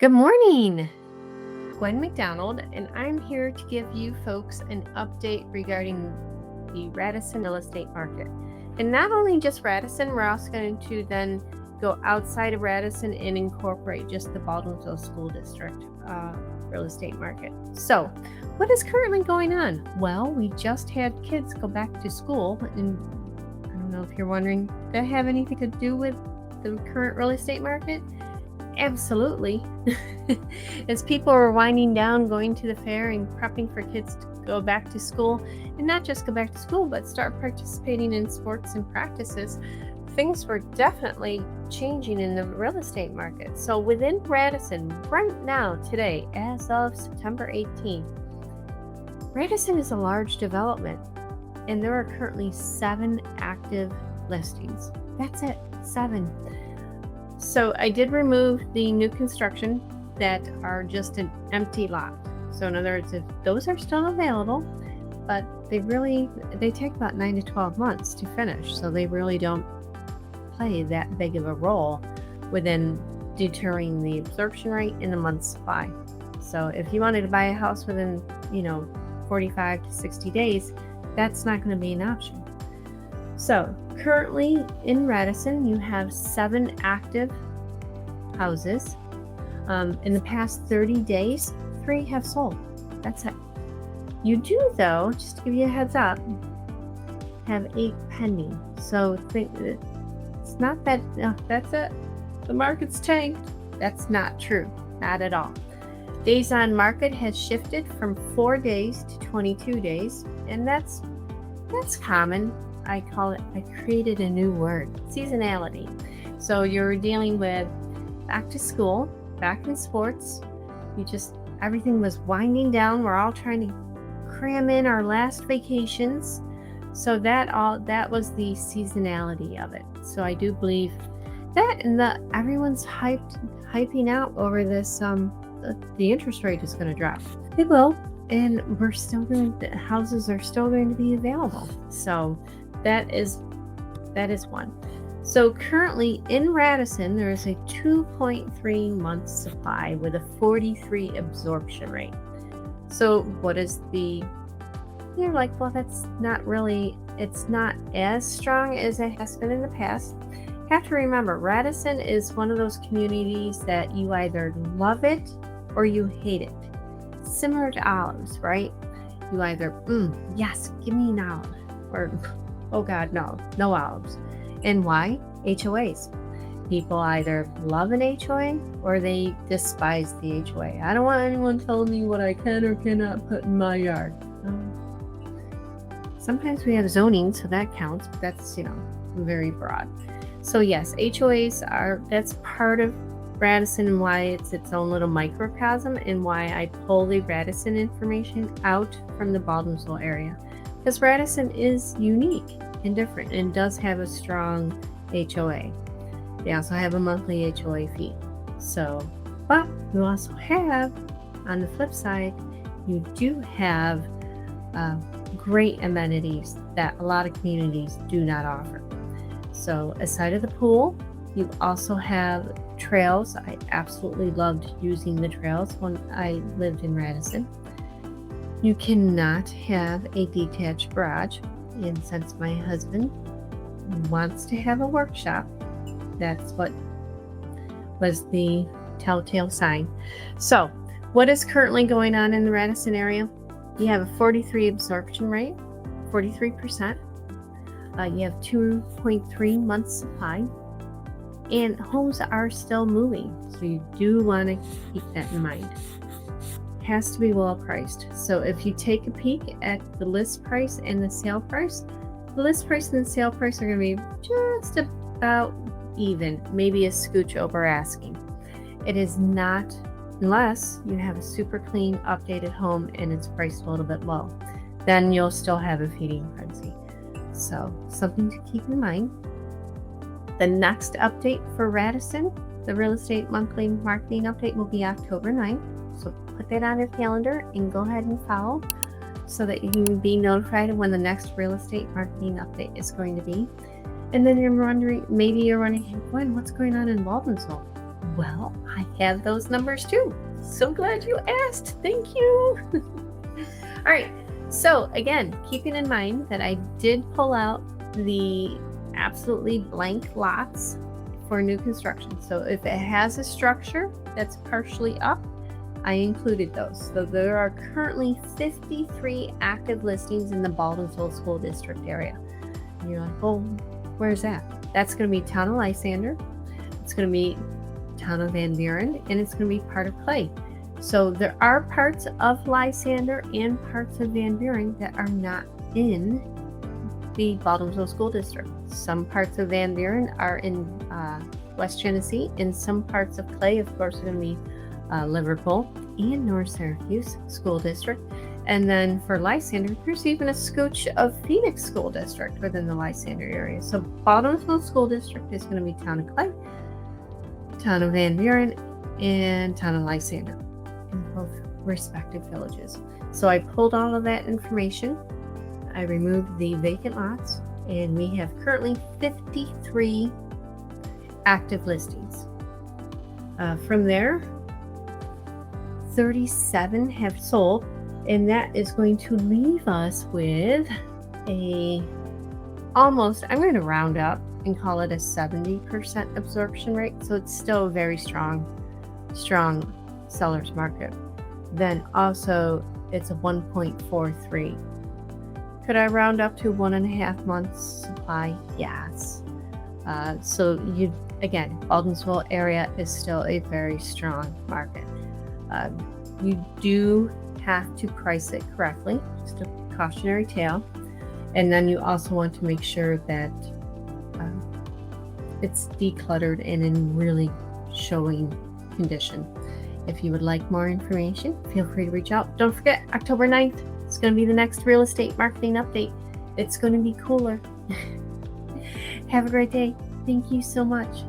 Good morning, Gwenn McDonald, and I'm here to give you folks an update regarding the Radisson real estate market. And not only just Radisson, we're also going to then go outside of Radisson and incorporate just the Baldwinsville School District real estate market. So, what is currently going on? Well, we just had kids go back to school, and I don't know if you're wondering, does that have anything to do with the current real estate market? Absolutely. As people are winding down, going to the fair and prepping for kids to go back to school, and not just go back to school, but start participating in sports and practices, things were definitely changing in the real estate market. So within Radisson, right now, today, as of September 18th, Radisson is a large development, and there are currently 7 active listings. That's it, 7. So I did remove the new construction that are just an empty lot. So in other words, if those are still available, but they take about 9 to 12 months to finish. So they really don't play that big of a role within deterring the absorption rate in the month's supply. So if you wanted to buy a house within, 45 to 60 days, that's not going to be an option. So currently in Radisson, you have 7 active houses. In the past 30 days, 3 have sold. That's it. You do, though, just to give you a heads up, have 8 pending. So think that it's not that, that's it. The market's tanked. That's not true. Not at all. Days on market has shifted from 4 days to 22 days, and that's common. I created a new word, seasonality. So you're dealing with back to school, back in sports. Everything was winding down. We're all trying to cram in our last vacations. So that was the seasonality of it. So I do believe that, and everyone's hyping out over this, the interest rate is going to drop. It will. And the houses are still going to be available. So that is one. So currently in Radisson, there is a 2.3 month supply with a 43 absorption rate. So what is you're like, well, that's not really, it's not as strong as it has been in the past. You have to remember, Radisson is one of those communities that you either love it or you hate it. Similar to olives, right? You either, yes, give me an olive, or, oh God, no olives. And why? HOAs. People either love an HOA or they despise the HOA. I don't want anyone telling me what I can or cannot put in my yard. Sometimes we have zoning, so that counts, but that's, very broad. So yes, HOAs that's part of Radisson and why it's its own little microcosm, and why I pull the Radisson information out from the Baldwinsville area. Because Radisson is unique and different and does have a strong HOA. They also have a monthly HOA fee. So, but you also have, on the flip side, you do have great amenities that a lot of communities do not offer. So aside of the pool, you also have trails. I absolutely loved using the trails when I lived in Radisson. You cannot have a detached garage, and since my husband wants to have a workshop, that's what was the telltale sign. So what is currently going on in the Radisson area? You have a 43 absorption rate, 43%. You have 2.3 months supply. And homes are still moving, so you do want to keep that in mind. It has to be well priced. So if you take a peek at the list price and the sale price, the list price and the sale price are going to be just about even, maybe a scooch over asking. It is not, unless you have a super clean, updated home and it's priced a little bit low. Then you'll still have a feeding frenzy. So something to keep in mind. The next update for Radisson, the real estate monthly marketing update, will be October 9th. So put that on your calendar and go ahead and follow so that you can be notified of when the next real estate marketing update is going to be. And then maybe you're wondering, hey, Gwenn, what's going on in Baldwinsville? Well, I have those numbers too. So glad you asked. Thank you. All right. So again, keeping in mind that I did pull out the absolutely blank lots for new construction. So if it has a structure that's partially up, I included those. So there are currently 53 active listings in the Baldwinsville School District area. And you're like, well, where's that? That's going to be Town of Lysander. It's going to be Town of Van Buren, and it's going to be part of Clay. So there are parts of Lysander and parts of Van Buren that are not in the Baldwinsville School District. Some parts of Van Buren are in West Genesee, and some parts of Clay, of course, are going to be Liverpool and North Syracuse School District. And then for Lysander, there's even a scooch of Phoenix School District within the Lysander area. So Baldwinsville School District is going to be Town of Clay, Town of Van Buren, and Town of Lysander in both respective villages. So I pulled all of that information. I removed the vacant lots, and we have currently 53 active listings. From there, 37 have sold, and that is going to leave us with I'm going to round up and call it a 70% absorption rate. So it's still a very strong seller's market. Then also it's a 1.43. Could I round up to 1.5 months supply? Yes. So Baldwinsville area is still a very strong market. You do have to price it correctly, just a cautionary tale. And then you also want to make sure that it's decluttered and in really showing condition. If you would like more information, feel free to reach out. Don't forget, October 9th, it's going to be the next real estate marketing update. It's going to be cooler. Have a great day. Thank you so much.